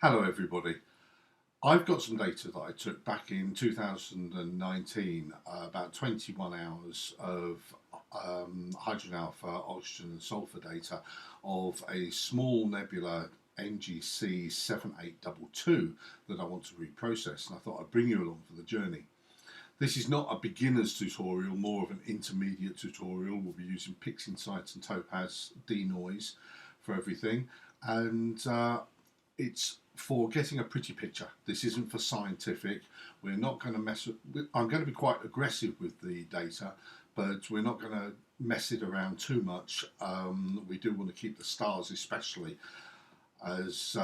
Hello everybody. I've got some data that I took back in 2019, about 21 hours of hydrogen alpha, oxygen and sulfur data of a small nebula NGC7822 that I want to reprocess, and I thought I'd bring you along for the journey. This is not a beginner's tutorial, more of an intermediate tutorial. We'll be using Pixinsight and Topaz Denoise for everything, and it's for getting a pretty picture. This isn't for scientific. We're not going to mess with, I'm going to be quite aggressive with the data, but we're not going to mess it around too much. We do want to keep the stars especially as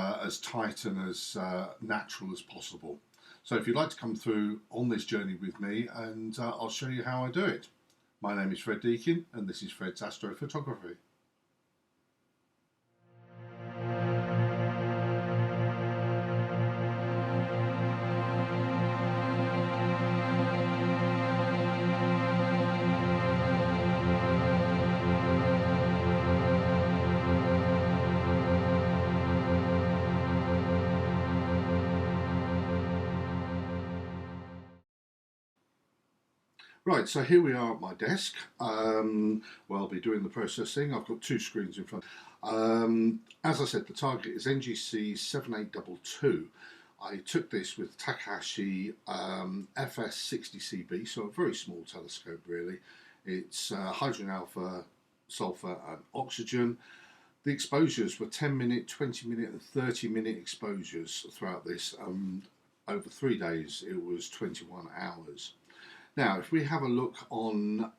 tight and as natural as possible. So if you'd like to come through on this journey with me, and I'll show you how I do it. My name is Fred Deakin, and this is Fred's Astrophotography. Right, so here we are at my desk. Well, I'll be doing the processing. I've got two screens in front. As I said, the target is NGC7822. I took this with Takahashi FS60CB, so a very small telescope really. It's hydrogen alpha, sulfur and oxygen. The exposures were 10-minute, 20-minute and 30-minute exposures throughout this. Over 3 days it was 21 hours. Now, if we have a look on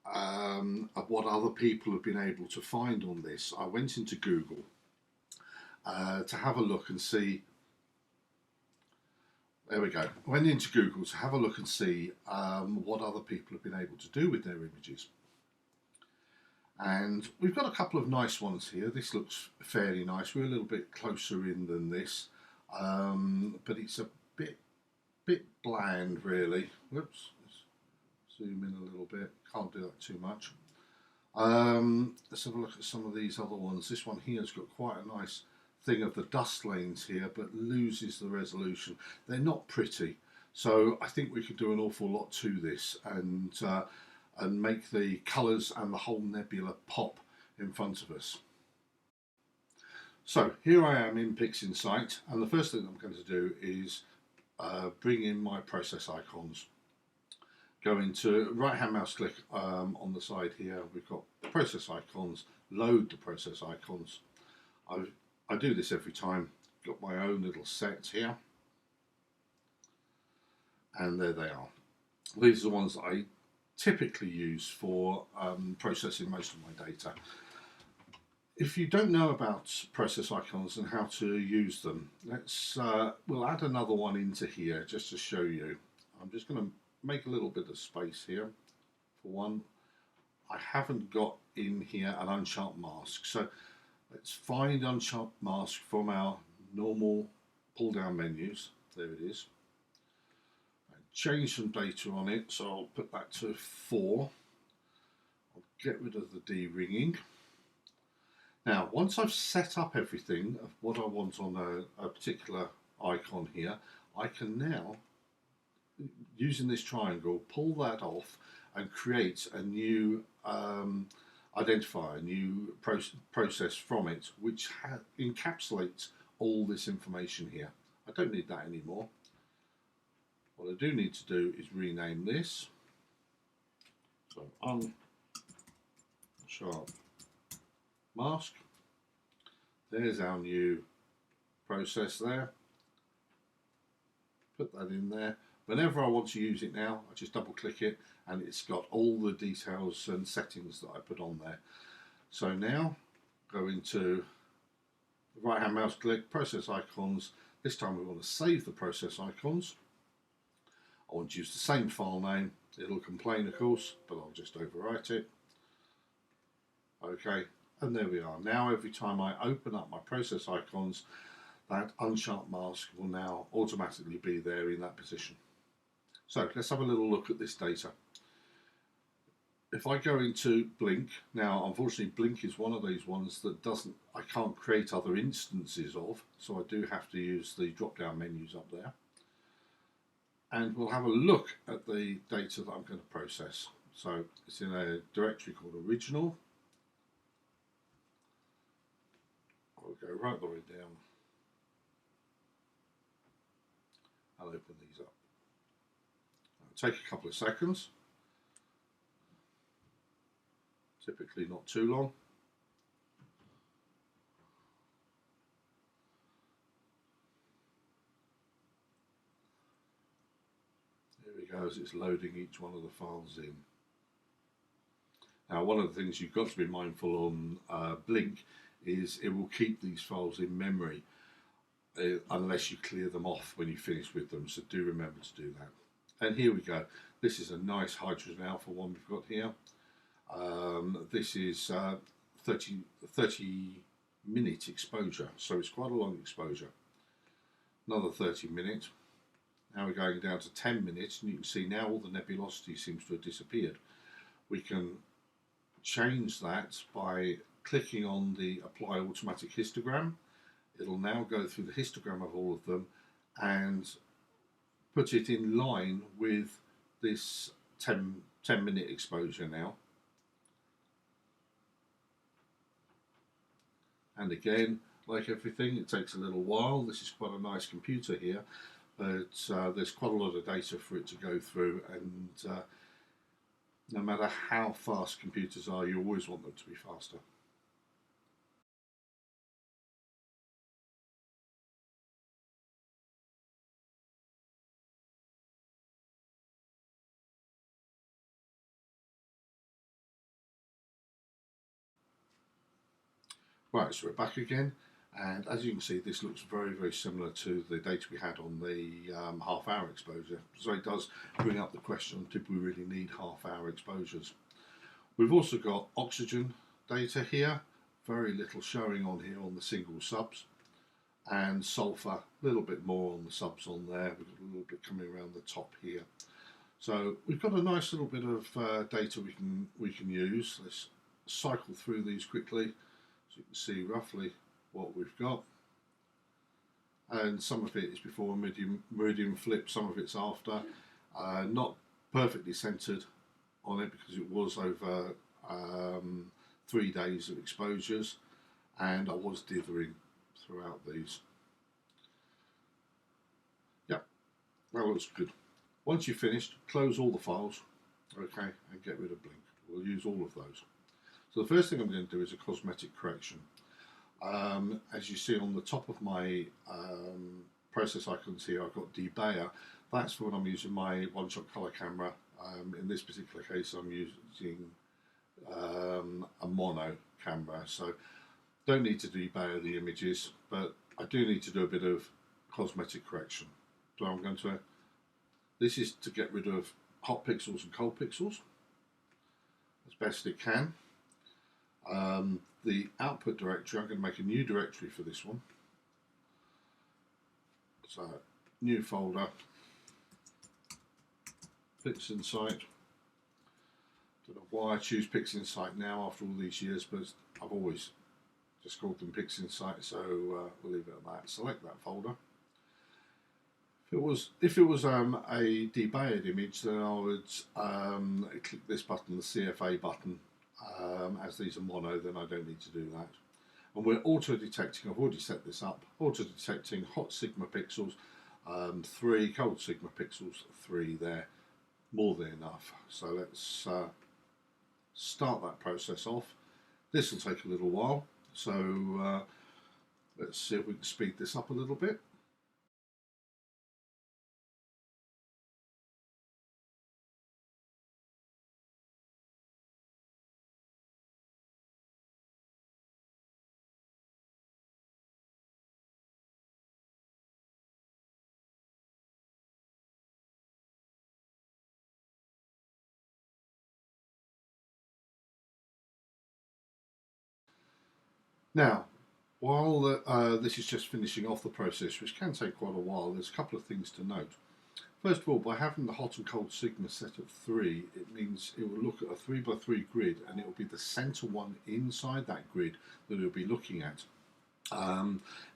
at what other people have been able to find on this, I went into Google to have a look and see. There we go. I went into Google to have a look and see what other people have been able to do with their images. And we've got a couple of nice ones here. This looks fairly nice. We're a little bit closer in than this, but it's a bit bland really. Whoops, let's zoom in a little bit. Can't do that too much. Let's have a look at some of these other ones. This one here has got quite a nice thing of the dust lanes here, but loses the resolution. They're not pretty, so I think we could do an awful lot to this and make the colours and the whole nebula pop in front of us. So here I am in Pixinsight, and the first thing I'm going to do is bring in my process icons. Go into right hand mouse click on the side here. We've got process icons, load the process icons. I do this every time. Got my own little set here, and there they are. These are the ones that I typically use for processing most of my data. If you don't know about process icons and how to use them, we'll add another one into here just to show you. I'm just going to make a little bit of space here for one. I haven't got in here an unsharp mask, so let's find unsharp mask from our normal pull down menus. There it is. Change some data on it, so I'll put that to 4. I'll get rid of the de-ringing. Now, once I've set up everything of what I want on a particular icon here, I can now, using this triangle, pull that off and create a new identifier, a new process from it, which encapsulates all this information here. I don't need that anymore. What I do need to do is rename this. So unsharp mask. There's our new process there. Put that in there. Whenever I want to use it now, I just double click it and it's got all the details and settings that I put on there. So now go into the right hand mouse click, process icons. This time we want to save the process icons. I want to use the same file name. It'll complain of course, but I'll just overwrite it. Okay, and there we are. Now every time I open up my process icons, that unsharp mask will now automatically be there in that position. So let's have a little look at this data. if I go into Blink, now unfortunately Blink is one of these ones that I can't create other instances of, so I do have to use the drop down menus up there. And we'll have a look at the data that I'm going to process. So it's in a directory called original. I'll go right the way down. I'll open these up. It'll take a couple of seconds. Typically not too long. There we go, as it's loading each one of the files in. Now, one of the things you've got to be mindful on Blink is it will keep these files in memory unless you clear them off when you finish with them, so do remember to do that. And here we go. This is a nice hydrogen alpha one we've got here. This is 30-minute exposure, so it's quite a long exposure. Another 30 minutes. Now we're going down to 10 minutes, and you can see now all the nebulosity seems to have disappeared. We can change that by clicking on the apply automatic histogram. It'll now go through the histogram of all of them and put it in line with this 10-minute exposure now. And again, like everything, it takes a little while. This is quite a nice computer here, but there's quite a lot of data for it to go through, and no matter how fast computers are, you always want them to be faster. Right, so we're back again, and as you can see, this looks very, very similar to the data we had on the half-hour exposure. So it does bring up the question, did we really need half-hour exposures? We've also got oxygen data here, very little showing on here on the single subs, and sulfur, a little bit more on the subs on there. We've got a little bit coming around the top here. So we've got a nice little bit of data we can use. Let's cycle through these quickly. So you can see roughly what we've got, and some of it is before meridian flip, some of it's after. Not perfectly centered on it because it was over 3 days of exposures, and I was dithering throughout these. Yeah, that looks good. Once you've finished, close all the files, okay, and get rid of Blink. We'll use all of those. So the first thing I'm going to do is a cosmetic correction. As you see on the top of my process icons here, I've got debayer. That's for when I'm using my one-shot color camera. In this particular case, I'm using a mono camera, so don't need to debayer the images, but I do need to do a bit of cosmetic correction. So I'm going to, this is to get rid of hot pixels and cold pixels as best it can. The output directory, I'm going to make a new directory for this one. So, new folder, Pixinsight. Don't know why I choose Pixinsight now after all these years, but I've always just called them Pixinsight, so we'll leave it at that. Select that folder. If it was a debayered image, then I would click this button, the CFA button. As these are mono, then I don't need to do that. And we're auto-detecting, I've already set this up, auto-detecting hot sigma pixels, 3, cold sigma pixels, 3 there, more than enough. So let's start that process off. This will take a little while, so let's see if we can speed this up a little bit. Now, while this is just finishing off the process, which can take quite a while, there's a couple of things to note. First of all, by having the hot and cold sigma set at 3, it means it will look at a 3 by 3 grid, and it will be the center one inside that grid that it will be looking at.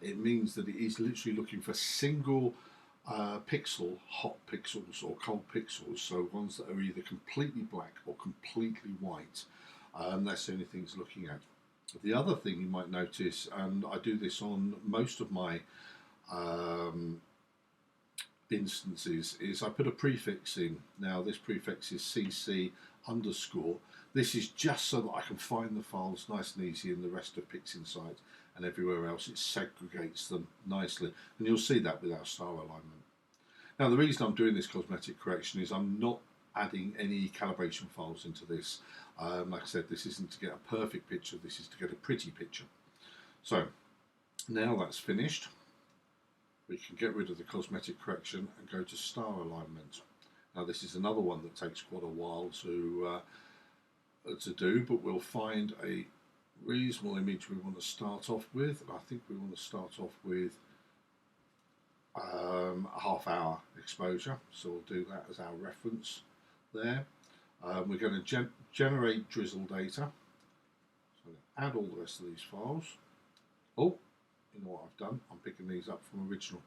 It means that it is literally looking for single pixel, hot pixels or cold pixels, so ones that are either completely black or completely white. That's the only thing it's looking at. The other thing you might notice, and I do this on most of my instances, is I put a prefix in. Now this prefix is CC underscore. This is just so that I can find the files nice and easy in the rest of Pixinsight, and everywhere else it segregates them nicely, and you'll see that with our star alignment. Now the reason I'm doing this cosmetic correction is I'm not adding any calibration files into this. Like I said, this isn't to get a perfect picture, this is to get a pretty picture. So now that's finished, we can get rid of the cosmetic correction and go to star alignment. Now this is another one that takes quite a while to do, but we'll find a reasonable image we want to start off with. I think we want to start off with a half-hour exposure, so we'll do that as our reference there. We're going to generate drizzle data, so add all the rest of these files. Oh, you know what I've done? I'm picking these up from original.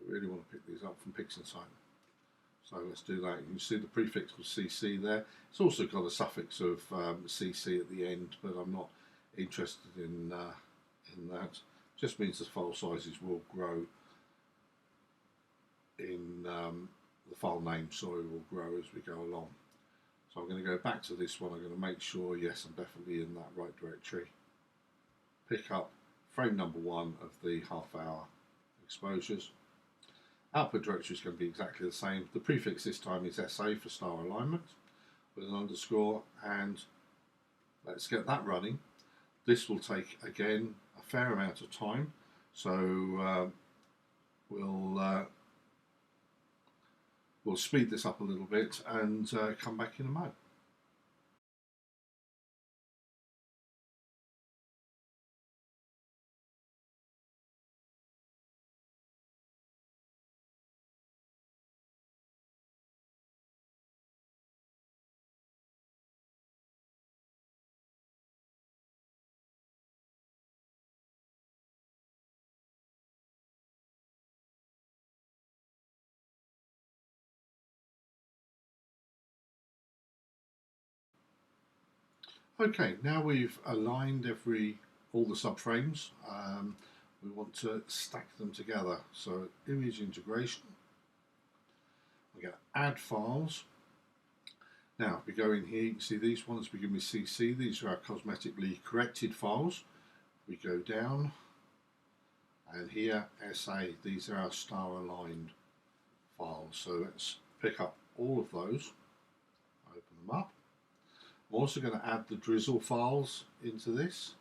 I really want to pick these up from Pixinsight. So let's do that. You can see the prefix was CC there. It's also got a suffix of CC at the end, but I'm not interested in that. Just means the file sizes will grow in the file name, sorry, will grow as we go along. So I'm going to go back to this one. I'm going to make sure, yes, I'm definitely in that right directory. Pick up frame number 1 of the half-hour exposures. Output directory is going to be exactly the same. The prefix this time is SA for star alignment with an underscore, and let's get that running. This will take, again, a fair amount of time, so we'll speed this up a little bit and come back in a moment. Okay, now we've aligned all the subframes, we want to stack them together. So image integration, we're going to add files. Now if we go in here, you can see these ones begin with CC, these are our cosmetically corrected files. We go down, and here SA, these are our star aligned files. So let's pick up all of those, open them up. I'm also going to add the drizzle files into this.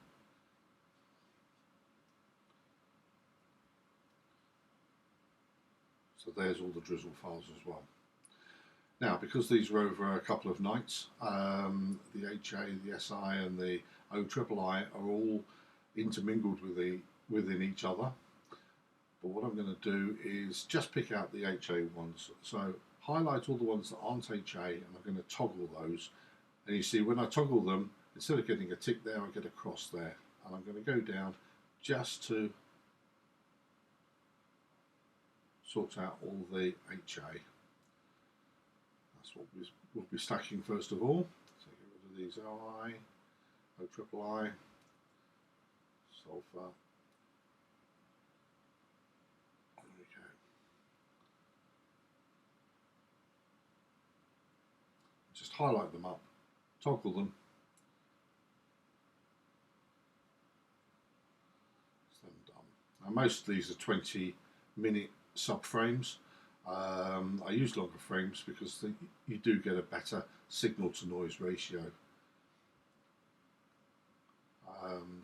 So there's all the drizzle files as well. Now, because these are over a couple of nights, the HA, the SI and the OIII are all intermingled within each other. But what I'm going to do is just pick out the HA ones. So highlight all the ones that aren't HA, and I'm going to toggle those. And you see when I toggle them, instead of getting a tick there, I get a cross there. And I'm going to go down just to sort out all the HA. That's what we'll be stacking first of all. So get rid of these LI, OIII, sulfur. There we go. Just highlight them up, toggle them. That's them done. Now most of these are 20-minute subframes. I use longer frames because you do get a better signal to noise ratio.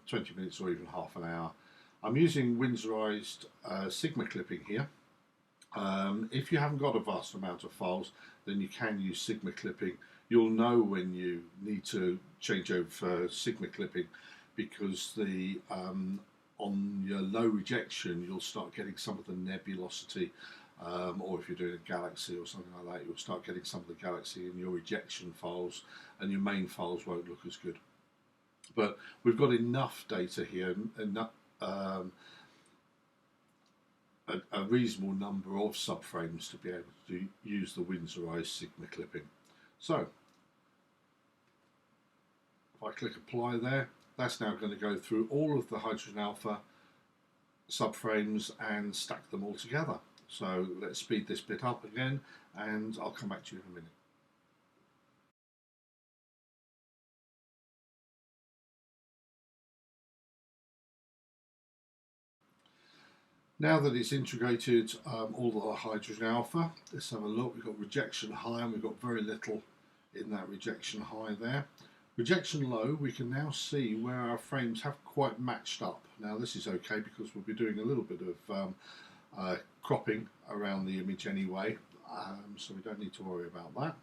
20 minutes or even half an hour. I'm using Windsorized Sigma clipping here. If you haven't got a vast amount of files, then you can use Sigma clipping. You'll know when you need to change over for Sigma clipping, because on your low rejection you'll start getting some of the nebulosity or if you're doing a galaxy or something like that, you'll start getting some of the galaxy in your ejection files, and your main files won't look as good. But we've got enough data here, enough, a reasonable number of subframes to be able to use the Winsorized Sigma clipping. So if I click apply there, that's now going to go through all of the hydrogen alpha subframes and stack them all together. So let's speed this bit up again, and I'll come back to you in a minute. Now that it's integrated all of the hydrogen alpha, let's have a look. We've got rejection high, and we've got very little in that rejection high there. Rejection low, we can now see where our frames have quite matched up. Now this is okay because we'll be doing a little bit of cropping around the image anyway, so we don't need to worry about that.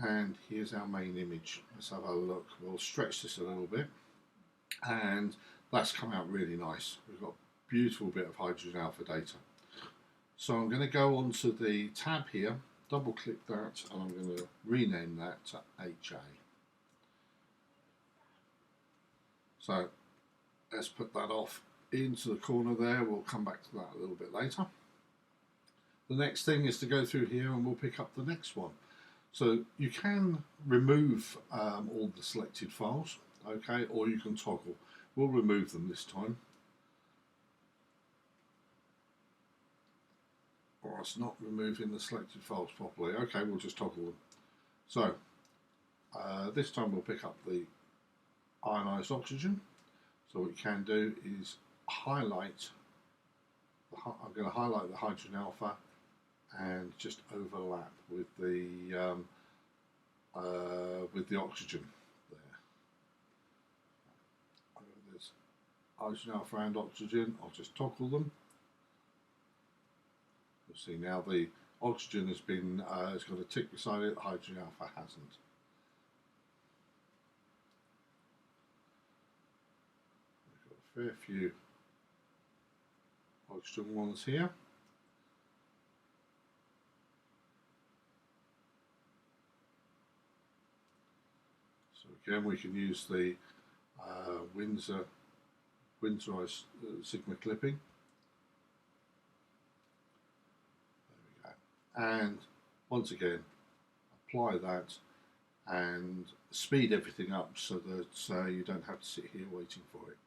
And here's our main image. Let's have a look. We'll stretch this a little bit, and that's come out really nice. We've got beautiful bit of hydrogen alpha data. So I'm going to go onto the tab here, double click that, and I'm going to rename that to HA. So let's put that off into the corner there. We'll come back to that a little bit later. The next thing is to go through here, and we'll pick up the next one. So you can remove all the selected files, okay, or you can toggle. We'll remove them this time. Or it's not removing the selected files properly. Okay, we'll just toggle them. So this time we'll pick up the ionized oxygen. So what you can do is highlight. I'm going to highlight the hydrogen alpha and just overlap with the oxygen there. There's hydrogen alpha and oxygen. I'll just toggle them. You'll see now the oxygen has been has got a tick beside it. The hydrogen alpha hasn't. We've got a fair few oxygen ones here. So again, we can use the Winsorized Sigma clipping. And once again, apply that and speed everything up so that you don't have to sit here waiting for it.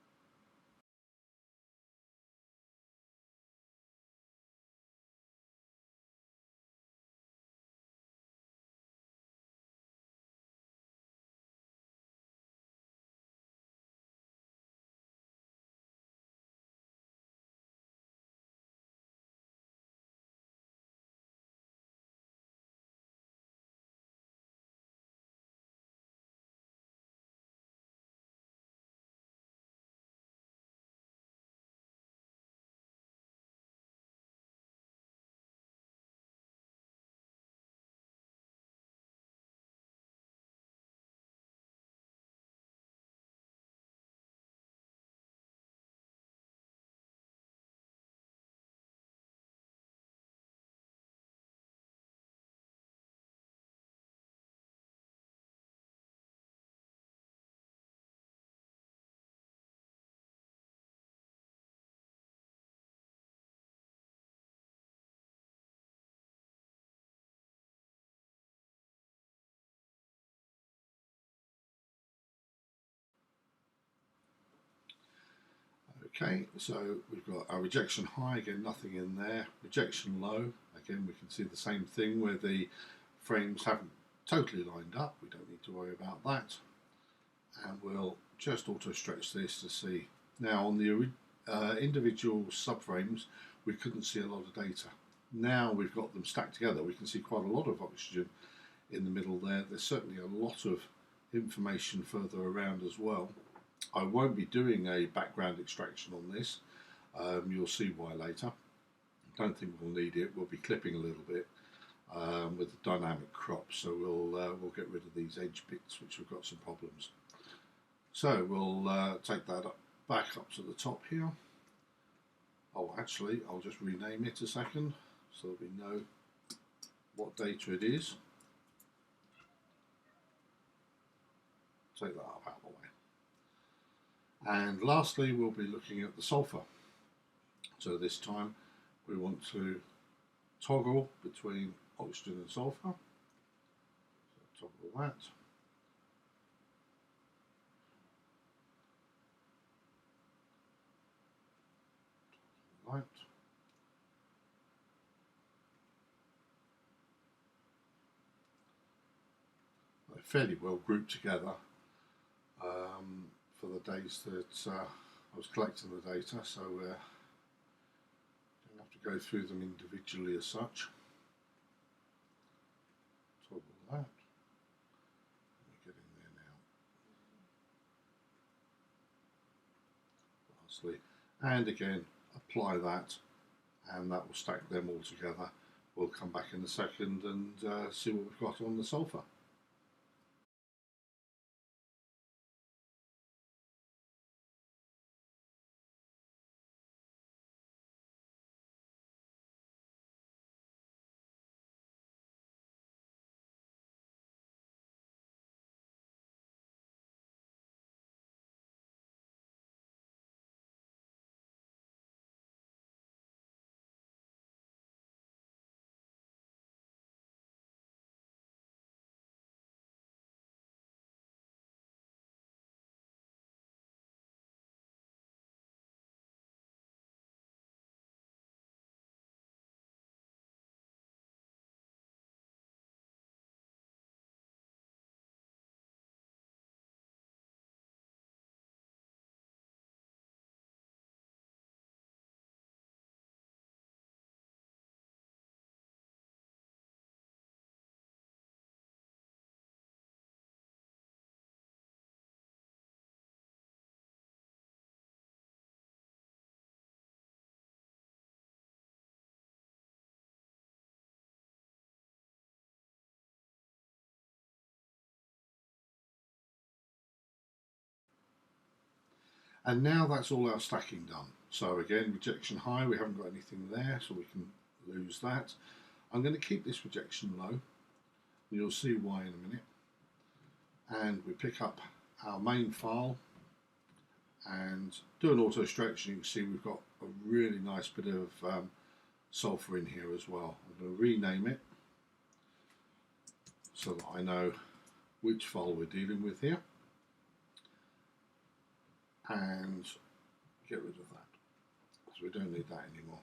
Okay, so we've got our rejection high, again nothing in there. Rejection low, again we can see the same thing where the frames haven't totally lined up. We don't need to worry about that. And we'll just auto stretch this to see. Now on the individual subframes we couldn't see a lot of data. Now we've got them stacked together, we can see quite a lot of oxygen in the middle there. There's certainly a lot of information further around as well. I won't be doing a background extraction on this. You'll see why later. I don't think we'll need it. We'll be clipping a little bit with the dynamic crop, so we'll get rid of these edge bits which have got some problems. So we'll take that back up to the top here. Oh, actually, I'll just rename it a second so that we know what data it is. Take that up out of the way. And lastly, we'll be looking at the sulfur. So this time we want to toggle between oxygen and sulfur. So toggle that. Right. They're fairly well grouped together for the days that I was collecting the data, so don't have to go through them individually as such. Toggle that. Let me get in there now. Lastly, and again apply that, and that will stack them all together. We'll come back in a second and see what we've got on the sulfur. And now that's all our stacking done. So again, rejection high, we haven't got anything there, so we can lose that. I'm going to keep this rejection low, and you'll see why in a minute. And we pick up our main file and do an auto stretch, and you can see we've got a really nice bit of sulfur in here as well. I'm going to rename it so that I know which file we're dealing with here, and get rid of that, because we don't need that anymore.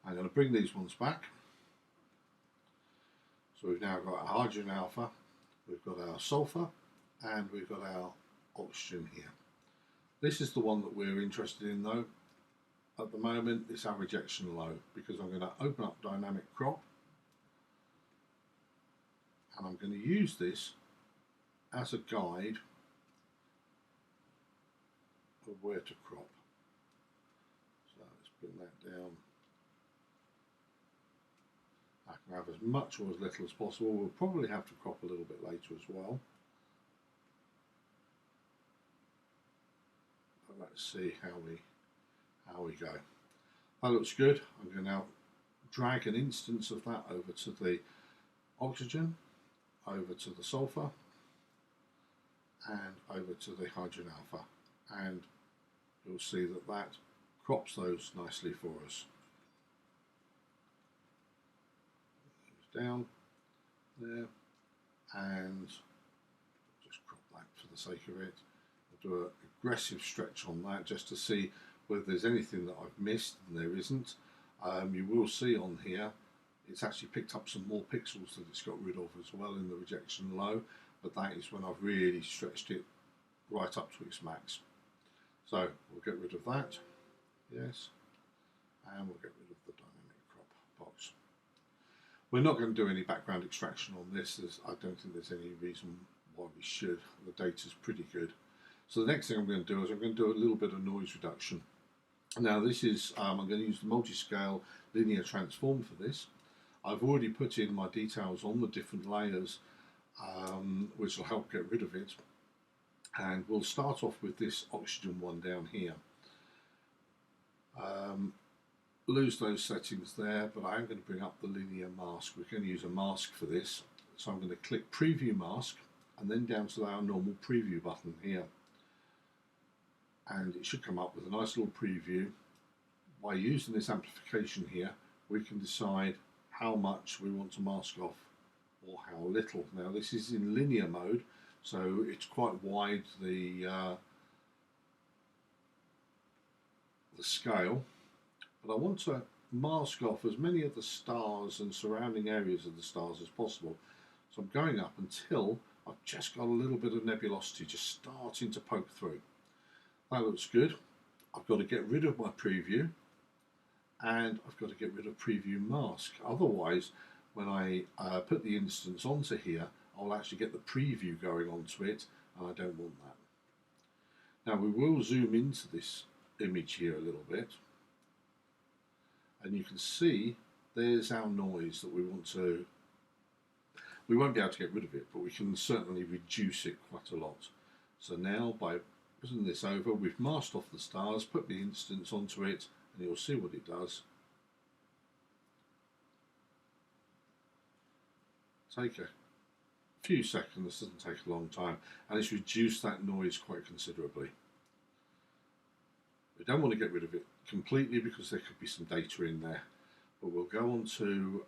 I'm going to bring these ones back. So we've now got our hydrogen alpha, we've got our sulfur, and we've got our oxygen here. This is the one that we're interested in though. At the moment it's our rejection low, because I'm going to open up dynamic crop, and I'm going to use this as a guide of where to crop. So let's bring that down. I can have as much or as little as possible. We'll probably have to crop a little bit later as well. But let's see how we go. That looks good. I'm going to now drag an instance of that over to the oxygen, over to the sulfur, and over to the hydrogen alpha, and you'll see that that crops those nicely for us. Down there, and just crop that for the sake of it. I'll do an aggressive stretch on that just to see whether there's anything that I've missed, and there isn't. You will see on here it's actually picked up some more pixels that it's got rid of as well in the rejection low, but that is when I've really stretched it right up to its max. So we'll get rid of that, yes, and we'll get rid of the dynamic crop box. We're not going to do any background extraction on this, as I don't think there's any reason why we should. The data's pretty good. So the next thing I'm going to do is I'm going to do a little bit of noise reduction. Now this is, I'm going to use the multi-scale linear transform for this. I've already put in my details on the different layers, which will help get rid of it. And we'll start off with this oxygen one down here. lose those settings there, but I am going to bring up the linear mask. We're going to use a mask for this, so I'm going to click preview mask and then down to our normal preview button here, and it should come up with a nice little preview. By using this amplification here, we can decide how much we want to mask off or how little. Now this is in linear mode, so it's quite wide, the scale, but I want to mask off as many of the stars and surrounding areas of the stars as possible. So I'm going up until I've just got a little bit of nebulosity just starting to poke through. That looks good. I've got to get rid of my preview, and I've got to get rid of preview mask. Otherwise, when I put the instance onto here, I'll actually get the preview going onto it, and I don't want that. Now we will zoom into this image here a little bit, and you can see there's our noise that we want to. We won't be able to get rid of it, but we can certainly reduce it quite a lot. So now by putting this over, we've masked off the stars, put the instance onto it, and you'll see what it does. Take a few seconds, doesn't take a long time, and it's reduced that noise quite considerably. We don't want to get rid of it completely because there could be some data in there, but we'll go on to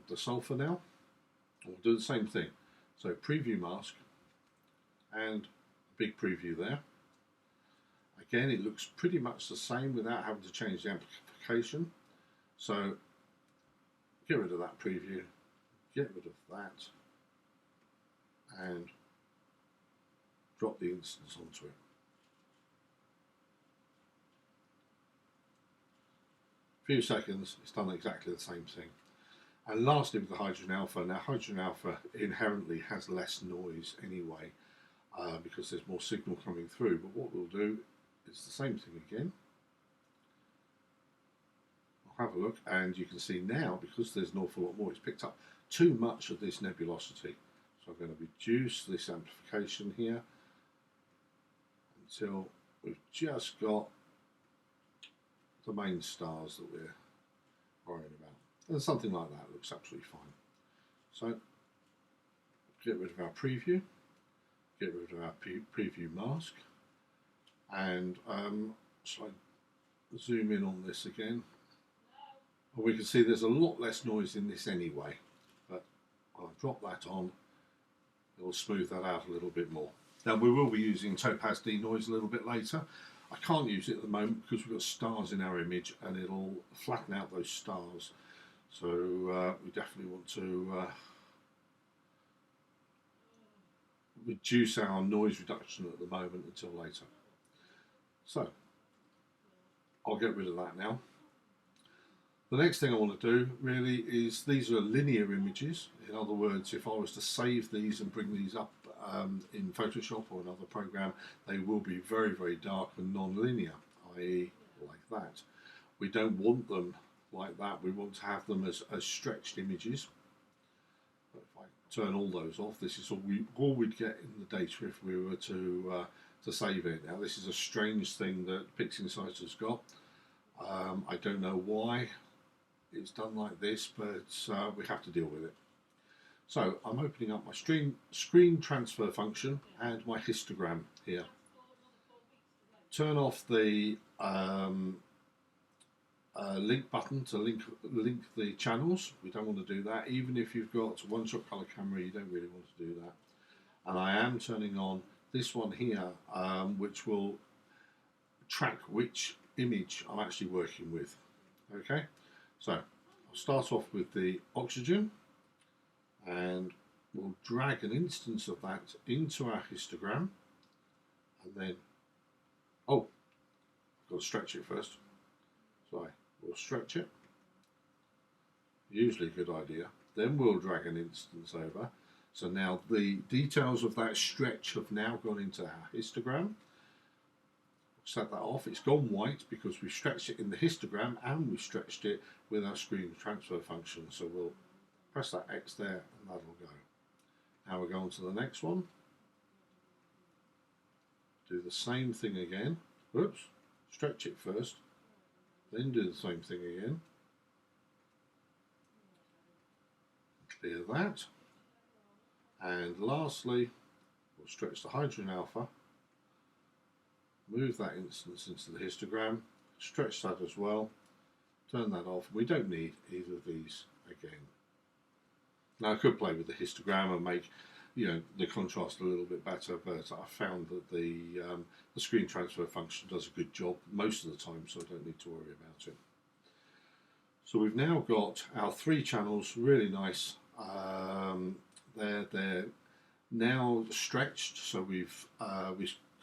the sulfur now, and we'll do the same thing. So preview mask and a big preview there. Again, it looks pretty much the same without having to change the amplification. So get rid of that preview, get rid of that, and drop the instance onto it. Few seconds, it's done exactly the same thing. And lastly, with the hydrogen alpha, now hydrogen alpha inherently has less noise anyway, because there's more signal coming through, but what we'll do is the same thing again. I'll have a look, and you can see now, because there's an awful lot more, it's picked up too much of this nebulosity. So I'm going to reduce this amplification here until we've just got the main stars that we're worrying about. And something like that looks absolutely fine. So get rid of our preview, get rid of our preview mask, and shall I zoom in on this again? Well, we can see there's a lot less noise in this anyway, but I'll drop that on, it'll smooth that out a little bit more. Now we will be using Topaz Denoise a little bit later. I can't use it at the moment because we've got stars in our image and it'll flatten out those stars. So we definitely want to reduce our noise reduction at the moment until later. So I'll get rid of that now. The next thing I want to do really is, these are linear images. In other words, if I was to save these and bring these up in Photoshop or another program, they will be very, very dark and non-linear, i.e. like that. We don't want them like that. We want to have them as stretched images. But if I turn all those off, this is all we'd get in the data if we were to save it. Now this is a strange thing that Pixinsight has got. I don't know why it's done like this, but we have to deal with it. So I'm opening up my screen transfer function and my histogram here. Turn off the link button to link the channels. We don't want to do that. Even if you've got one-shot color camera, you don't really want to do that. And I am turning on this one here, which will track which image I'm actually working with. Okay, so I'll start off with the oxygen, and we'll drag an instance of that into our histogram, and then, oh, I've got to stretch it first. So we'll stretch it, usually a good idea. Then we'll drag an instance over. So now the details of that stretch have now gone into our histogram. Set that off. It's gone white because we stretched it in the histogram and we stretched it with our screen transfer function. So we'll press that X there and that'll go. Now we're going to the next one. Do the same thing again. Oops, stretch it first. Then do the same thing again. Clear that. And lastly, we'll stretch the hydrogen alpha, move that instance into the histogram, stretch that as well, turn that off. We don't need either of these again. Now I could play with the histogram and make the contrast a little bit better, but I found that the screen transfer function does a good job most of the time, so I don't need to worry about it. So we've now got our 3 channels really nice. They're now stretched, so we've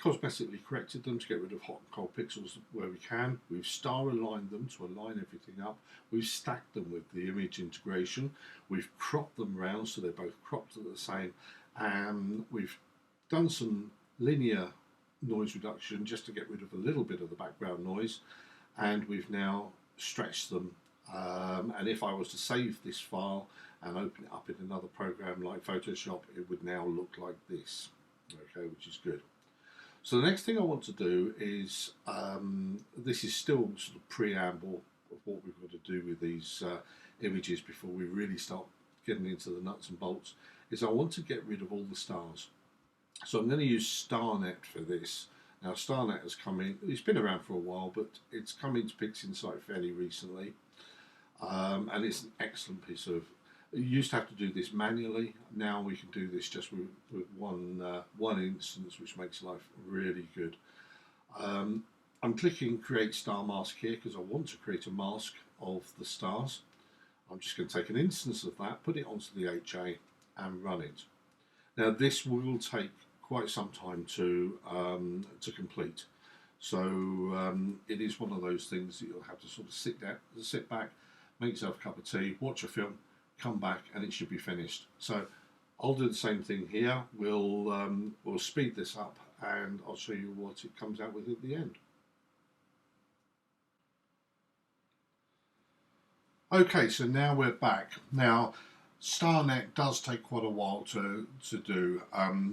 cosmetically corrected them to get rid of hot and cold pixels where we can. We've star aligned them to align everything up. We've stacked them with the image integration. We've cropped them round so they're both cropped at the same. And we've done some linear noise reduction just to get rid of a little bit of the background noise. And we've now stretched them. And if I was to save this file and open it up in another program like Photoshop, it would now look like this, okay, which is good. So the next thing I want to do is, this is still sort of preamble of what we've got to do with these images before we really start getting into the nuts and bolts, is I want to get rid of all the stars. So I'm going to use StarNet for this. Now StarNet has come in, it's been around for a while, but it's come into Pixinsight fairly recently. And it's an excellent piece of, you used to have to do this manually, now we can do this just with one instance, which makes life really good. I'm clicking create star mask here because I want to create a mask of the stars. I'm just going to take an instance of that, put it onto the HA and run it. Now this will take quite some time to complete. So it is one of those things that you'll have to sort of sit back, make yourself a cup of tea, watch a film, come back, and it should be finished. So I'll do the same thing here. We'll speed this up, and I'll show you what it comes out with at the end. Okay, so now we're back. Now, StarNet does take quite a while to do.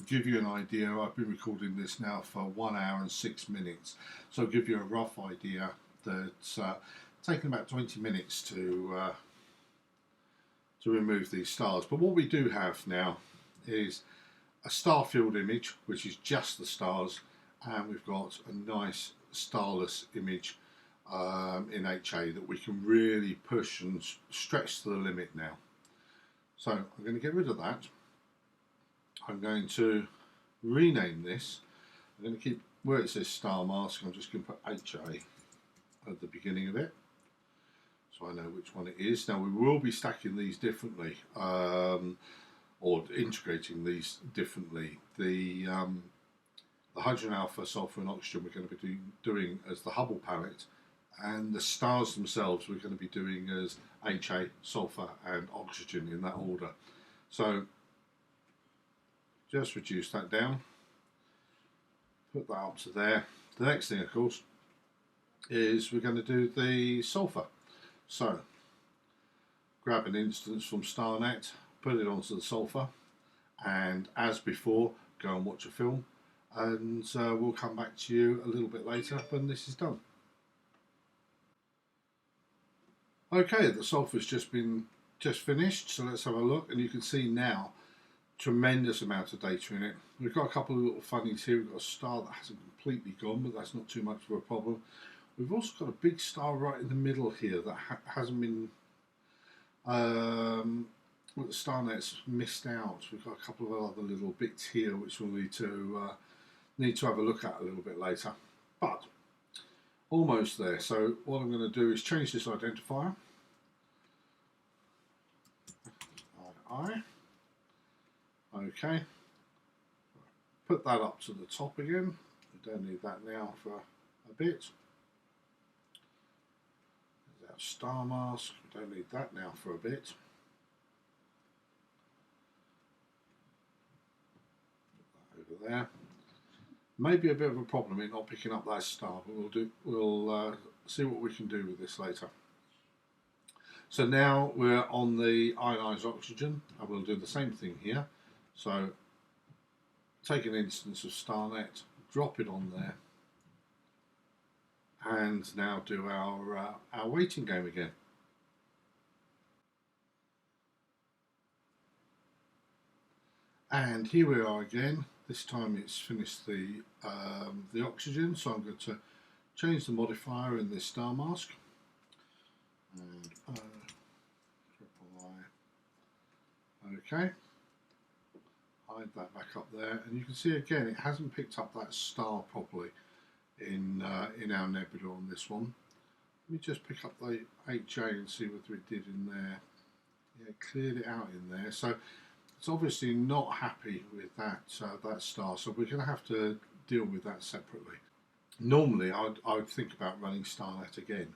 Give you an idea, I've been recording this now for 1 hour and 6 minutes. So I'll give you a rough idea that it's taken about 20 minutes to remove these stars. But what we do have now is a star field image, which is just the stars, and we've got a nice starless image in HA that we can really push and stretch to the limit now. So I'm going to get rid of that. I'm going to rename this. I'm going to keep where it says star mask, I'm just going to put HA at the beginning of it, so I know which one it is. Now we will be stacking these differently, or integrating these differently. The hydrogen alpha, sulfur and oxygen we're going to be doing as the Hubble palette, and the stars themselves we're going to be doing as HA, sulfur and oxygen in that order. So just reduce that down, put that up to there. The next thing, of course, is we're going to do the sulfur. So grab an instance from StarNet, put it onto the sulfur, and as before, go and watch a film, and we'll come back to you a little bit later when this is done. Okay, the sulfur's just finished, so let's have a look, and you can see now tremendous amount of data in it. We've got a couple of little funnies here. We've got a star that hasn't completely gone, but that's not too much of a problem. We've also got a big star right in the middle here that hasn't been, well, the StarNet's missed out. We've got a couple of other little bits here which we'll need to have a look at a little bit later, but almost there. So what I'm going to do is change this identifier. Okay, put that up to the top again. We don't need that now for a bit. There's our star mask. We don't need that now for a bit. Put that over there. Maybe a bit of a problem in not picking up that star, but we'll see what we can do with this later. So now we're on the ionized oxygen, and we'll do the same thing here. So take an instance of StarNet, drop it on there, and now do our weighting game again. And here we are again. This time it's finished the oxygen, so I'm going to change the modifier in this star mask. And triple I. Okay. Hide that back up there, and you can see again it hasn't picked up that star properly in our nebula on this one. Let me just pick up the HA and see whether it did in there. Yeah, it cleared it out in there. So it's obviously not happy with that that star. So we're going to have to deal with that separately. Normally, I'd think about running StarNet again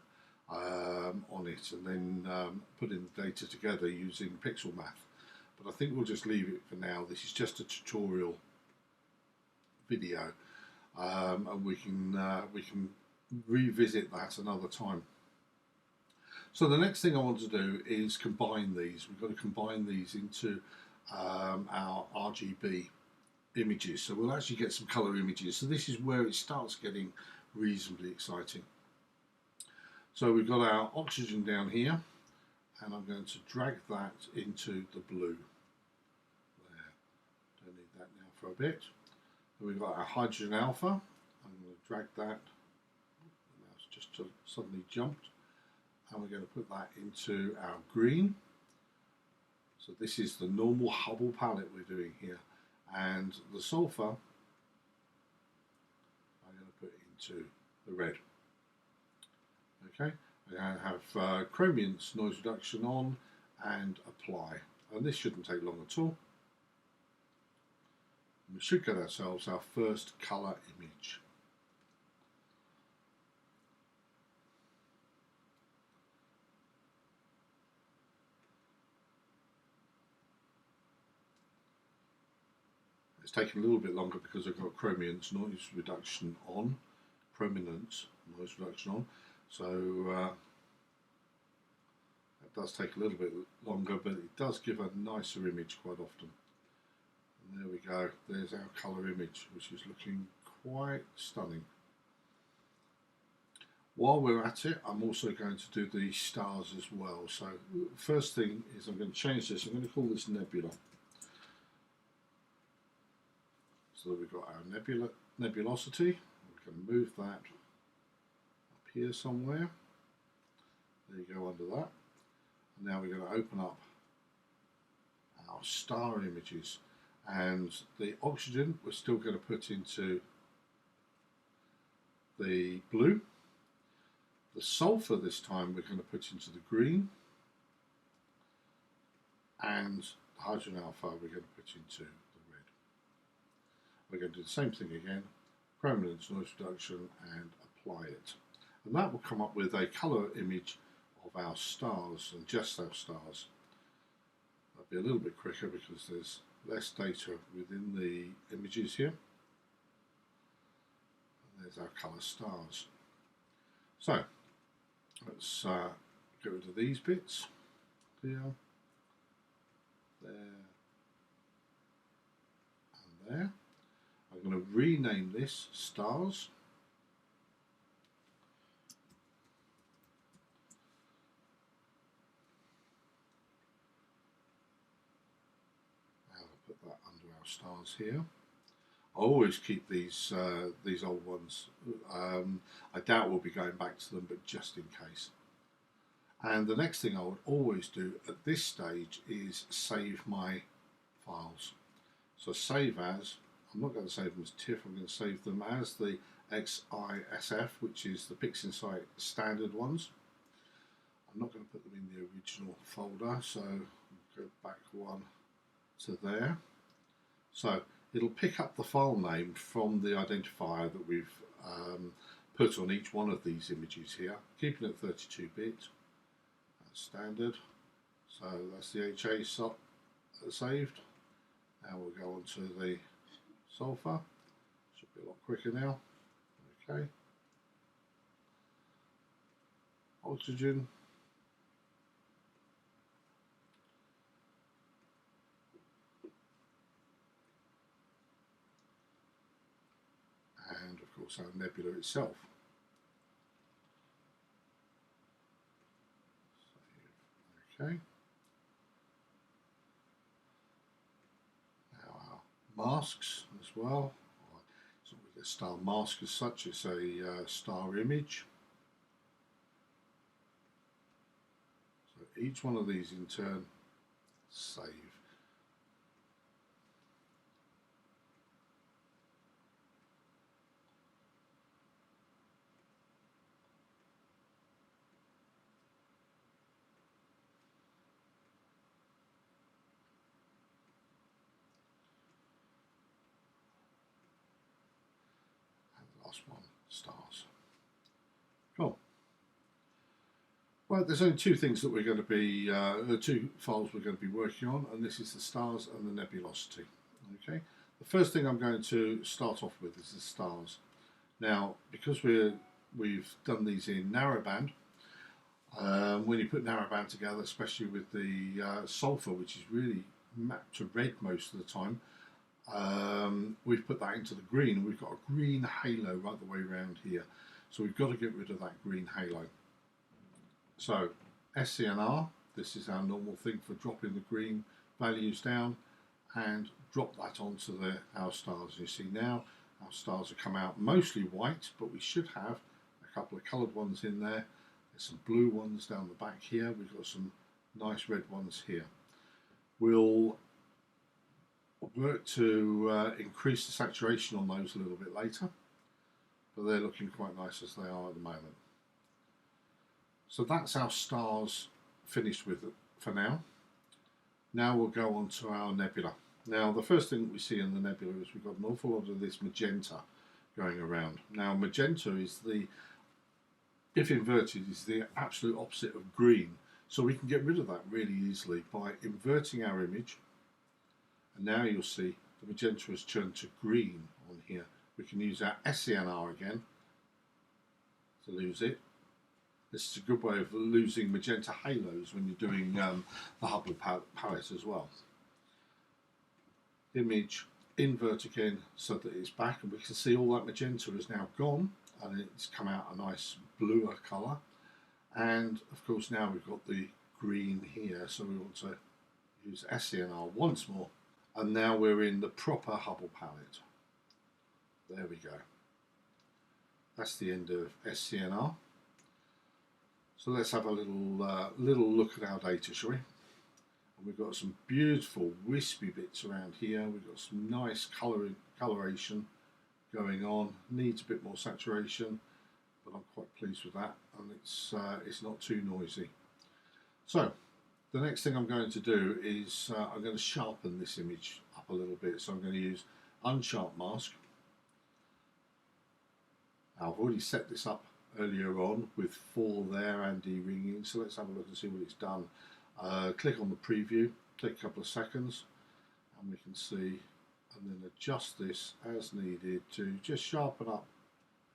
on it, and then putting the data together using pixel math. But I think we'll just leave it for now. This is just a tutorial video, and we can revisit that another time. So the next thing I want to do is combine these. We've got to combine these into our RGB images. So we'll actually get some colour images. So this is where it starts getting reasonably exciting. So we've got our oxygen down here, and I'm going to drag that into the blue. There. Don't need that now for a bit. Then we've got our hydrogen alpha. I'm going to drag that. Now it's just suddenly jumped. And we're going to put that into our green. So this is the normal Hubble palette we're doing here. And the sulfur I'm going to put into the red. Okay, we're going to have chromiance noise reduction on and apply. And this shouldn't take long at all. We should get ourselves our first colour image. It's taking a little bit longer because I've got chromiance noise reduction on, chrominance noise reduction on, so that does take a little bit longer, but it does give a nicer image quite often. And there we go, there's our colour image, which is looking quite stunning. While we're at it, I'm also going to do the stars as well. So first thing is I'm going to change this, I'm going to call this Nebula. So we've got our nebulosity. We can move that up here somewhere. There you go, under that. And now we're going to open up our star images. And the oxygen we're still going to put into the blue. The sulfur this time we're going to put into the green. And the hydrogen alpha we're going to put into the red. We're going to do the same thing again, chrominance noise reduction, and apply it. And that will come up with a colour image of our stars, and just our stars. That'll be a little bit quicker because there's less data within the images here. And there's our colour stars. So let's get rid of these bits here, there, and there. I'm going to rename this stars. I'll put that under our stars here. I always keep these old ones. I doubt we'll be going back to them, but just in case. And the next thing I would always do at this stage is save my files. So save as, I'm not going to save them as TIFF, I'm going to save them as the XISF, which is the Pixinsight standard ones. I'm not going to put them in the original folder, so I'll go back one to there. So it'll pick up the file name from the identifier that we've put on each one of these images here, keeping it 32-bit. That's standard. So that's the HA saved. Now we'll go on to the sulfur. Should be a lot quicker now. Okay. Oxygen. And of course our nebula itself. Okay. Now our masks as well. It's not really a star mask as such, it's a star image. So each one of these in turn, save. Last one, stars. Cool. Well, there's only two things that we're going to be, two files we're going to be working on, and this is the stars and the nebulosity. Okay. The first thing I'm going to start off with is the stars. Now, because we've done these in narrowband, when you put narrowband together, especially with the sulfur, which is really mapped to red most of the time, we've put that into the green, and we've got a green halo right the way around here. So we've got to get rid of that green halo. So SCNR, this is our normal thing for dropping the green values down, and drop that onto our stars. You see now our stars have come out mostly white, but we should have a couple of coloured ones in there. There's some blue ones down the back here. We've got some nice red ones here. We'll work to increase the saturation on those a little bit later, but they're looking quite nice as they are at the moment. So that's our stars finished with for now. Now we'll go on to our nebula. Now the first thing that we see in the nebula is we've got an awful lot of this magenta going around. Now magenta is if inverted, is the absolute opposite of green. So we can get rid of that really easily by inverting our image. And now you'll see the magenta has turned to green on here. We can use our SCNR again to lose it. This is a good way of losing magenta halos when you're doing the Hubble palette as well. Image, invert again so that it's back, and we can see all that magenta is now gone and it's come out a nice bluer colour. And of course now we've got the green here, so we want to use SCNR once more. And now we're in the proper Hubble palette. There we go. That's the end of SCNR. So let's have a little look at our data, shall we? And we've got some beautiful wispy bits around here. We've got some nice coloration going on. Needs a bit more saturation, but I'm quite pleased with that. And it's not too noisy. So the next thing I'm going to do is I'm going to sharpen this image up a little bit. So I'm going to use unsharp mask. Now, I've already set this up earlier on with 4 there and de-ringing, so let's have a look and see what it's done. Click on the preview, take a couple of seconds, and we can see, and then adjust this as needed to just sharpen up,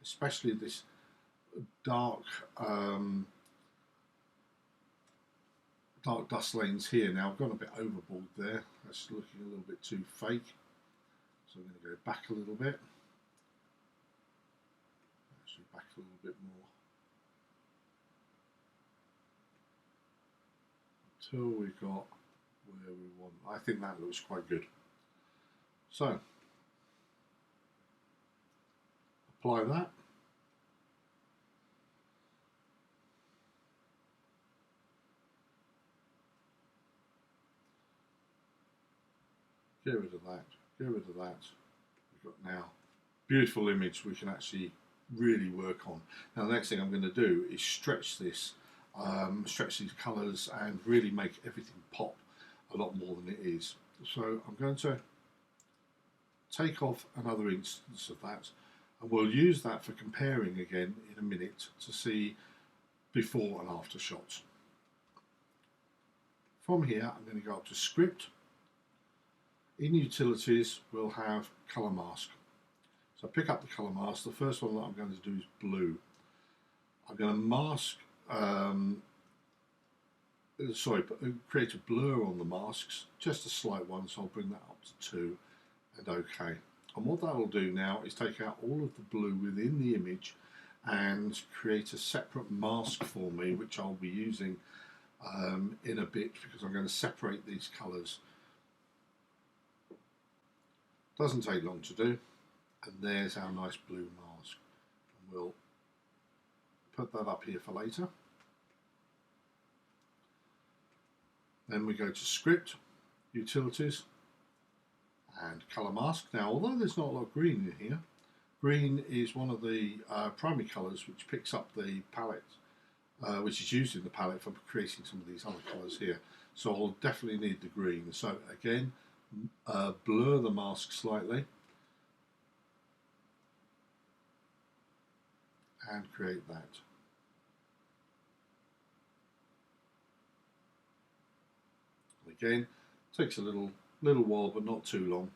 especially this dark dark dust lanes here. Now I've gone a bit overboard there, that's looking a little bit too fake, so I'm going to go back a little bit. Back a little bit more until we got where we want. I think that looks quite good. So apply that. Get rid of that. Get rid of that. We've got now beautiful image we can actually really work on. Now the next thing I'm going to do is stretch this, stretch these colours and really make everything pop a lot more than it is. So I'm going to take off another instance of that, and we'll use that for comparing again in a minute to see before and after shots. From here I'm going to go up to script. In utilities we'll have colour mask. So pick up the colour mask. The first one that I'm going to do is blue. I'm going to mask, create a blur on the masks, just a slight one, so I'll bring that up to 2 and OK. And what that will do now is take out all of the blue within the image and create a separate mask for me, which I'll be using in a bit, because I'm going to separate these colours. Doesn't take long to do, and there's our nice blue mask. And we'll put that up here for later. Then we go to Script, Utilities, and Colour Mask. Now, although there's not a lot of green in here, green is one of the primary colours which picks up the palette, which is used in the palette for creating some of these other colours here. So I'll definitely need the green. So again, blur the mask slightly and create that. Again, takes a little while, but not too long.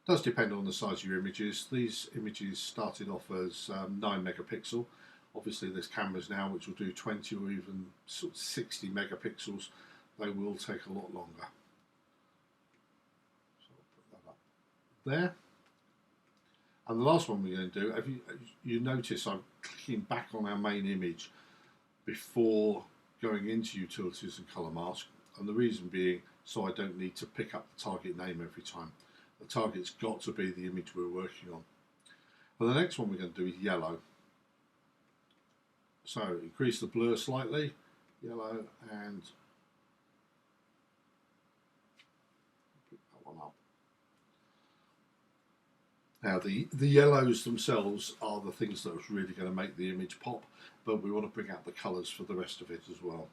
Does depend on the size of your images. These images started off as 9 megapixel. Obviously there's cameras now which will do 20 or even sort of 60 megapixels. They will take a lot longer. So I'll put that up there. And the last one we're going to do, you notice I'm clicking back on our main image before going into Utilities and Colour Mask. And the reason being, so I don't need to pick up the target name every time. The target's got to be the image we're working on. And the next one we're going to do is yellow. So increase the blur slightly, yellow, and pick that one up. Now the yellows themselves are the things that are really going to make the image pop, but we want to bring out the colours for the rest of it as well.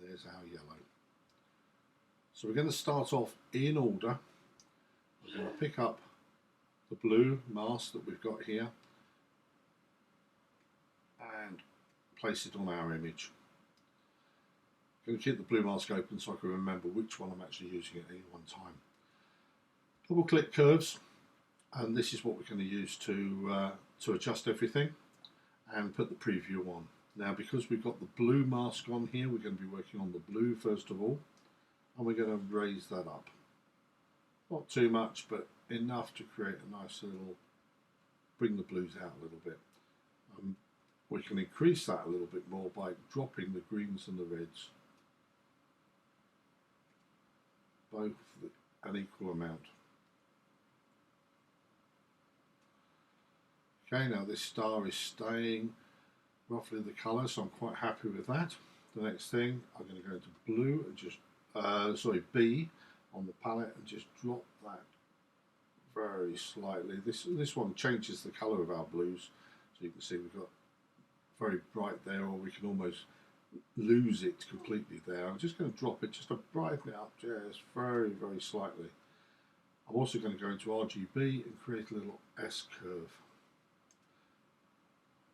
There's our yellow. So we're going to start off in order. We're going to pick up the blue mask that we've got here and place it on our image. I'm going to keep the blue mask open so I can remember which one I'm actually using at any one time. Double click curves, and this is what we're going to use to adjust everything and put the preview on. Now, because we've got the blue mask on here, we're going to be working on the blue first of all, and we're going to raise that up. Not too much, but enough to create a nice little, bring the blues out a little bit. We can increase that a little bit more by dropping the greens and the reds, both an equal amount. Okay, now this star is staying roughly the colour, so I'm quite happy with that. The next thing, I'm going to go into blue and just, B on the palette and just drop that very slightly. This one changes the colour of our blues, so you can see we've got very bright there, or we can almost lose it completely there. I'm just going to drop it just to brighten it up just very, very slightly. I'm also going to go into RGB and create a little S curve.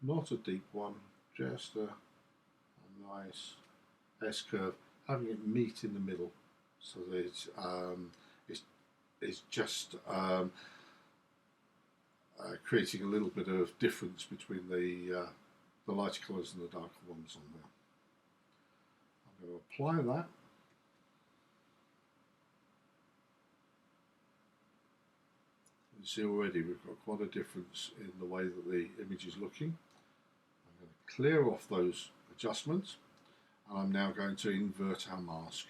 Not a deep one, just a nice S curve, having it meet in the middle, so that it's just creating a little bit of difference between the lighter colours and the darker ones on there. I'm going to apply that. You see already we've got quite a difference in the way that the image is looking. I'm going to clear off those adjustments, and I'm now going to invert our mask.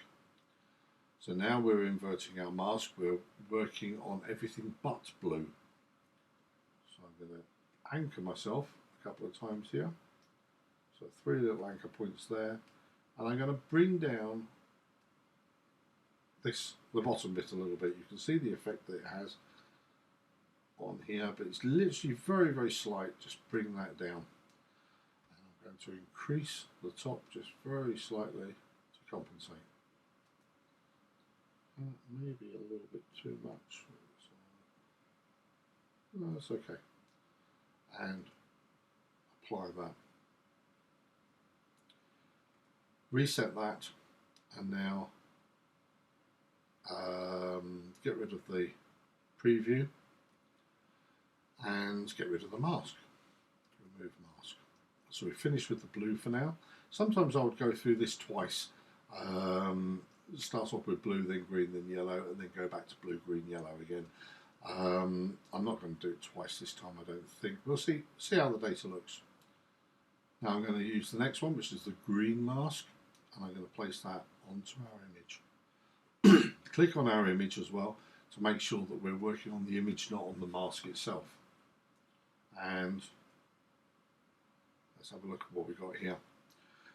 So now we're inverting our mask, we're working on everything but blue. So I'm going to anchor myself a couple of times here. So 3 little anchor points there, and I'm going to bring down the bottom bit a little bit. You can see the effect that it has on here, but it's literally very, very slight. Just bring that down. And I'm going to increase the top just very slightly to compensate. Maybe a little bit too much. No, that's okay. And apply that. Reset that, and now get rid of the preview and get rid of the mask. Remove mask. So we finished with the blue for now. Sometimes I would go through this twice. Start off with blue, then green, then yellow, and then go back to blue, green, yellow again. I'm not going to do it twice this time, I don't think. We'll see how the data looks. Now I'm going to use the next one, which is the green mask, and I'm going to place that onto our image. Click on our image as well to make sure that we're working on the image, not on the mask itself. And let's have a look at what we've got here.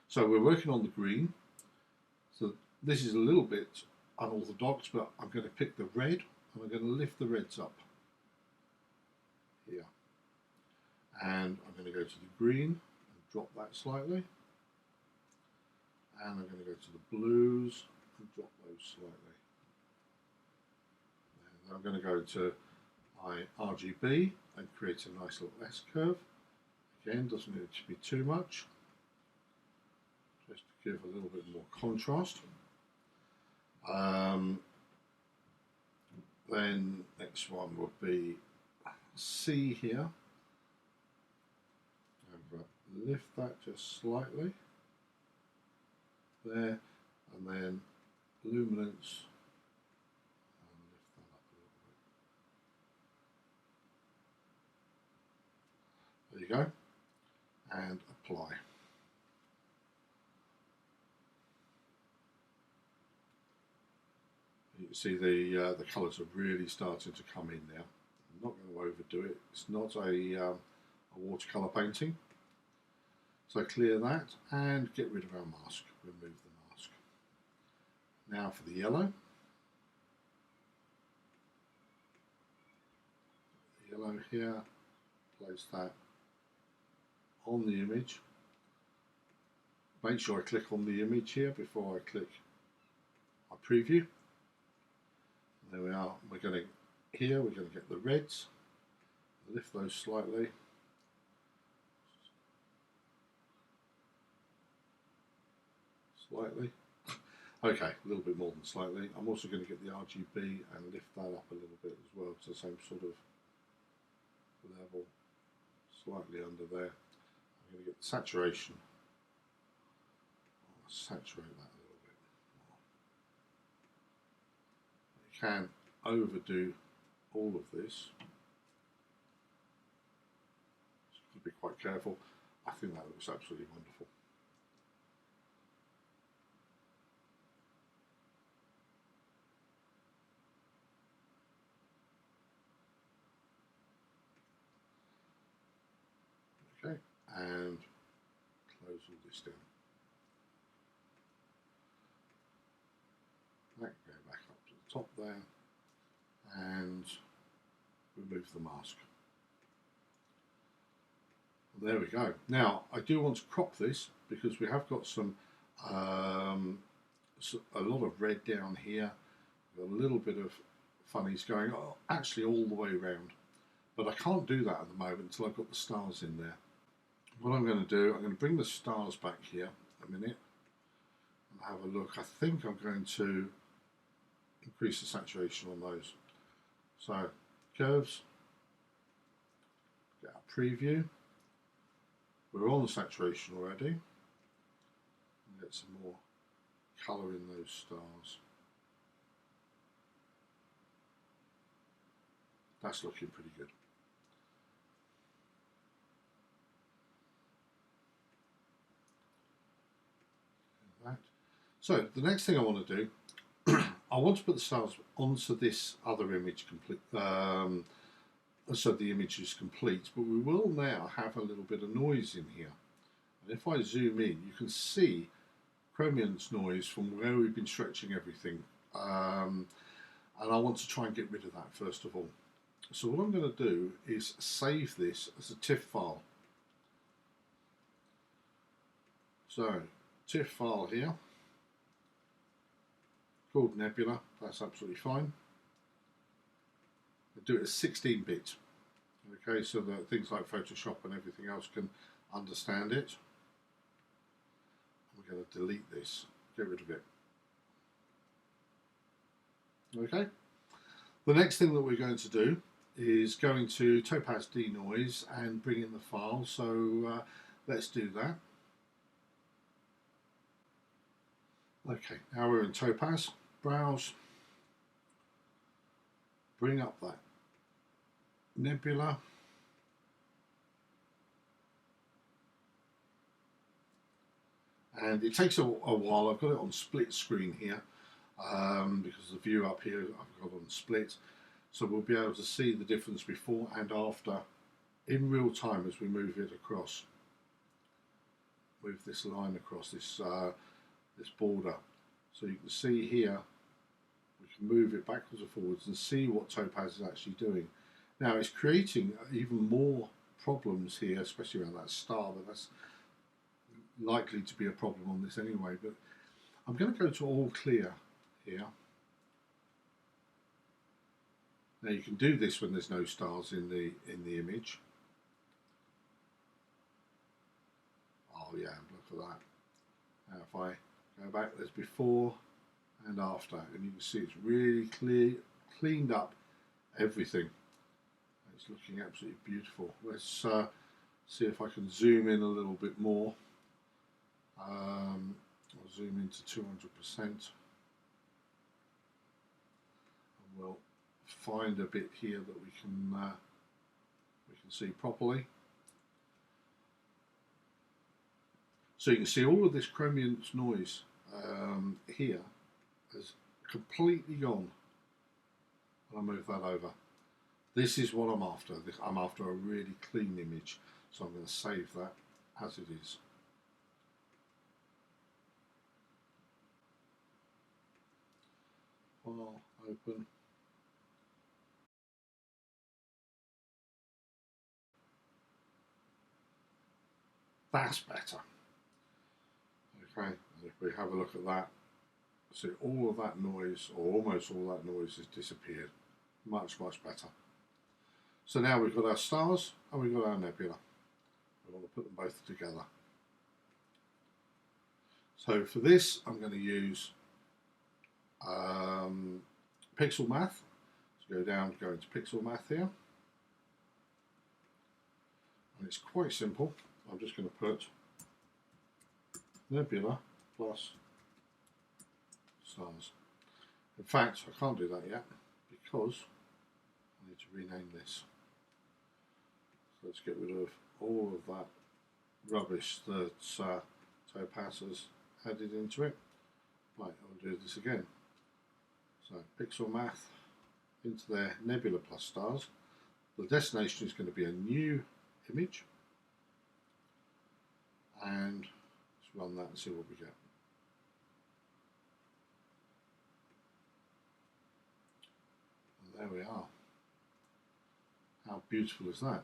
So we're working on the green. So this is a little bit unorthodox, but I'm going to pick the red and I'm going to lift the reds up here. And I'm going to go to the green and drop that slightly. And I'm going to go to the blues and drop those slightly. And then I'm going to go to my RGB and create a nice little S curve. Again, doesn't need it to be too much, just to give a little bit more contrast. Then next one will be C here. Lift that just slightly there, and then luminance, and lift that up a little bit. There you go, and apply. You can see the colours are really starting to come in now. I'm not going to overdo it. It's not a watercolour painting. So clear that and get rid of our mask. Remove the mask. Now for the yellow. The yellow here. Place that on the image. Make sure I click on the image here before I click my preview. There we are. We're going to get the reds. Lift those slightly. Slightly. Okay, a little bit more than slightly. I'm also going to get the RGB and lift that up a little bit as well to the same sort of level. Slightly under there. I'm going to get the saturation. I'll saturate that a little bit. You can overdo all of this. So be quite careful. I think that looks absolutely wonderful. Okay, and close all this down. Right, go back up to the top there and remove the mask. There we go. Now I do want to crop this because we have got some a lot of red down here, a little bit of funnies going actually all the way around, but I can't do that at the moment until I've got the stars in there. What I'm going to do, I'm going to bring the stars back here a minute and have a look. I think I'm going to increase the saturation on those. So curves, get a preview. We're on the saturation already. Get some more colour in those stars. That's looking pretty good. So the next thing I want to do, I want to put the stars onto this other image complete, so the image is complete, but we will now have a little bit of noise in here. And if I zoom in, you can see Chromium's noise from where we've been stretching everything. And I want to try and get rid of that first of all. So what I'm going to do is save this as a TIFF file. So TIFF file here, called Nebula, that's absolutely fine. I do it as 16-bit, okay, so that things like Photoshop and everything else can understand it. We're going to delete this, get rid of it. Okay, the next thing that we're going to do is going to Topaz Denoise and bring in the file, so let's do that. Okay, now we're in Topaz, browse, bring up that Nebula. And it takes a while. I've got it on split screen here because the view up here I've got on split. So we'll be able to see the difference before and after in real time as we move it across. Move this line across this this border. So you can see here, we can move it backwards and forwards and see what Topaz is actually doing. Now it's creating even more problems here, especially around that star, but that's likely to be a problem on this anyway. But I'm going to go to all clear here. Now you can do this when there's no stars in the image. Oh yeah, look at that. Now if I go back, there's before and after, and you can see it's really cleaned up everything. It's looking absolutely beautiful. Let's see if I can zoom in a little bit more. I'll zoom into 200%, and we'll find a bit here that we can see properly. So you can see all of this chromium noise here has completely gone. I'll move that over. This is what I'm after. I'm after a really clean image, so I'm going to save that as it is. File, open. That's better. Okay, and if we have a look at that, see all of that noise, or almost all that noise, has disappeared. Much, much better. So now we've got our stars and we've got our nebula. We want to put them both together. So for this, I'm going to use Pixel Math. So go down, go into Pixel Math here. And it's quite simple. I'm just going to put nebula plus stars. In fact, I can't do that yet because I need to rename this. So let's get rid of all of that rubbish that Topaz has added into it. Right, I'll do this again. So Pixel Math into their nebula plus stars. The destination is going to be a new image. And let's run that and see what we get. And there we are. How beautiful is that?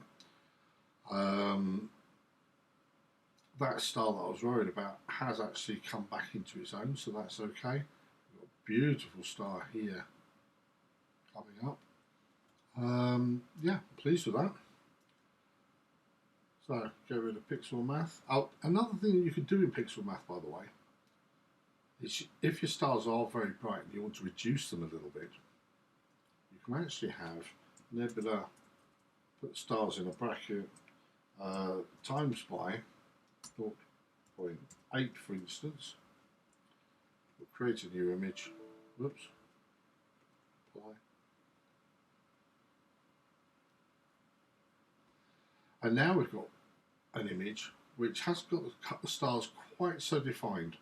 That star that I was worried about has actually come back into its own, so that's okay. We've got a beautiful star here coming up. Yeah, pleased with that. So get rid of Pixel Math. Oh, another thing you can do in Pixel Math, by the way, is if your stars are very bright and you want to reduce them a little bit, you can actually have nebula, put stars in a bracket, times by 0.8, for instance. We'll create a new image. Whoops. Apply. And now we've got an image which has got the stars quite so defined.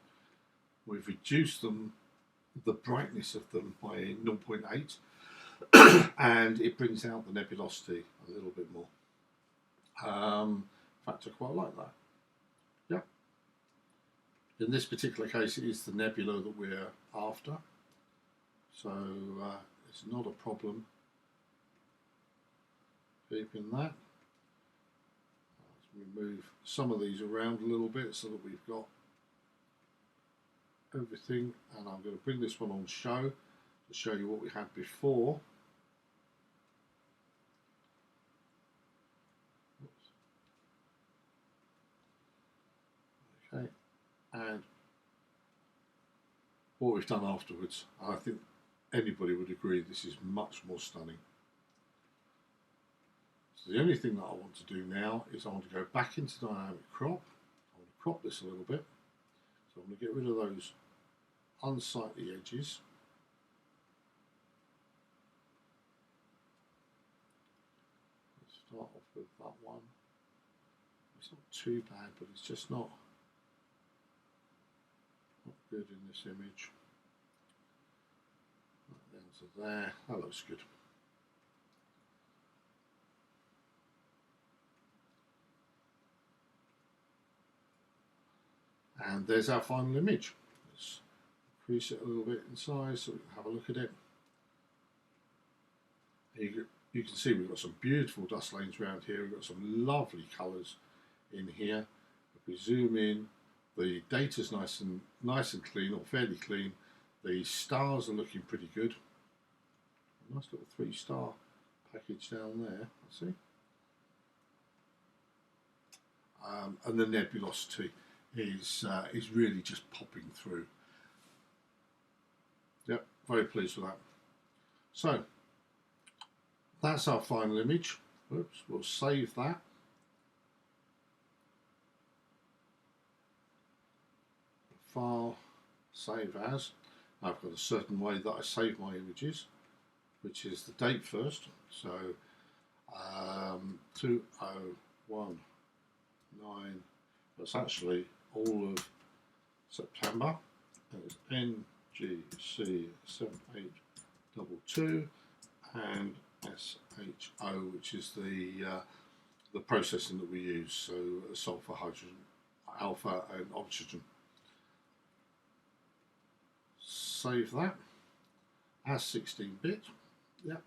We've reduced them, the brightness of them, by 0.8 and it brings out the nebulosity a little bit more. In fact, I quite like that. Yeah. In this particular case, it is the nebula that we're after, so it's not a problem keeping that. Move some of these around a little bit so that we've got everything, and I'm going to bring this one on show to show you what we had before. Okay, and what we've done afterwards. I think anybody would agree this is much more stunning. So the only thing that I want to do now is I want to go back into dynamic crop. I want to crop this a little bit. So I'm going to get rid of those unsightly edges. Start off with that one. It's not too bad, but it's just not good in this image. Right down to there. That looks good. And there's our final image. Let's increase it a little bit in size so we can have a look at it. You can see we've got some beautiful dust lanes around here. We've got some lovely colours in here. If we zoom in, the data's nice and clean, or fairly clean. The stars are looking pretty good. A nice little 3-star package down there. See, and the nebulosity is really just popping through. Yep, very pleased with that. So that's our final image. Oops, we'll save that. File, save as. I've got a certain way that I save my images, which is the date first. So 2019, that's actually all of September. It's NGC7822 and SHO, which is the processing that we use, so sulfur, hydrogen, alpha and oxygen. Save that as 16-bit. Yep.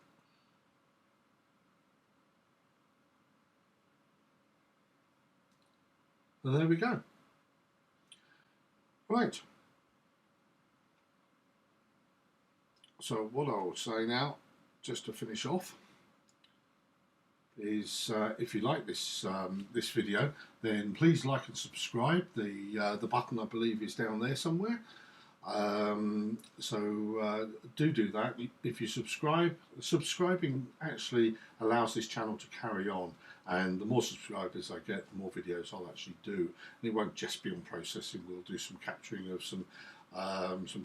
And there we go. Right. So what I would say now, just to finish off, is if you like this this video, then please like and subscribe. The button, I believe, is down there somewhere. Do that. If you subscribe, subscribing actually allows this channel to carry on, and the more subscribers I get, the more videos I'll actually do. And it won't just be on processing. We'll do some capturing of some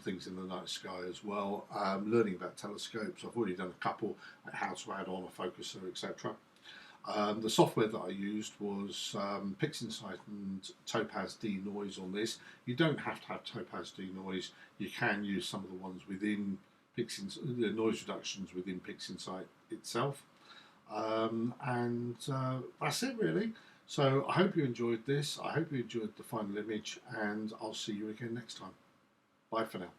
things in the night sky as well, learning about telescopes. I've already done a couple, how to add on a focuser, etc. The software that I used was Pixinsight and Topaz Denoise on this. You don't have to have Topaz Denoise. You can use some of the ones within Pixinsight, the noise reductions within Pixinsight itself. That's it really. So I hope you enjoyed this. I hope you enjoyed the final image, and I'll see you again next time. Bye for now.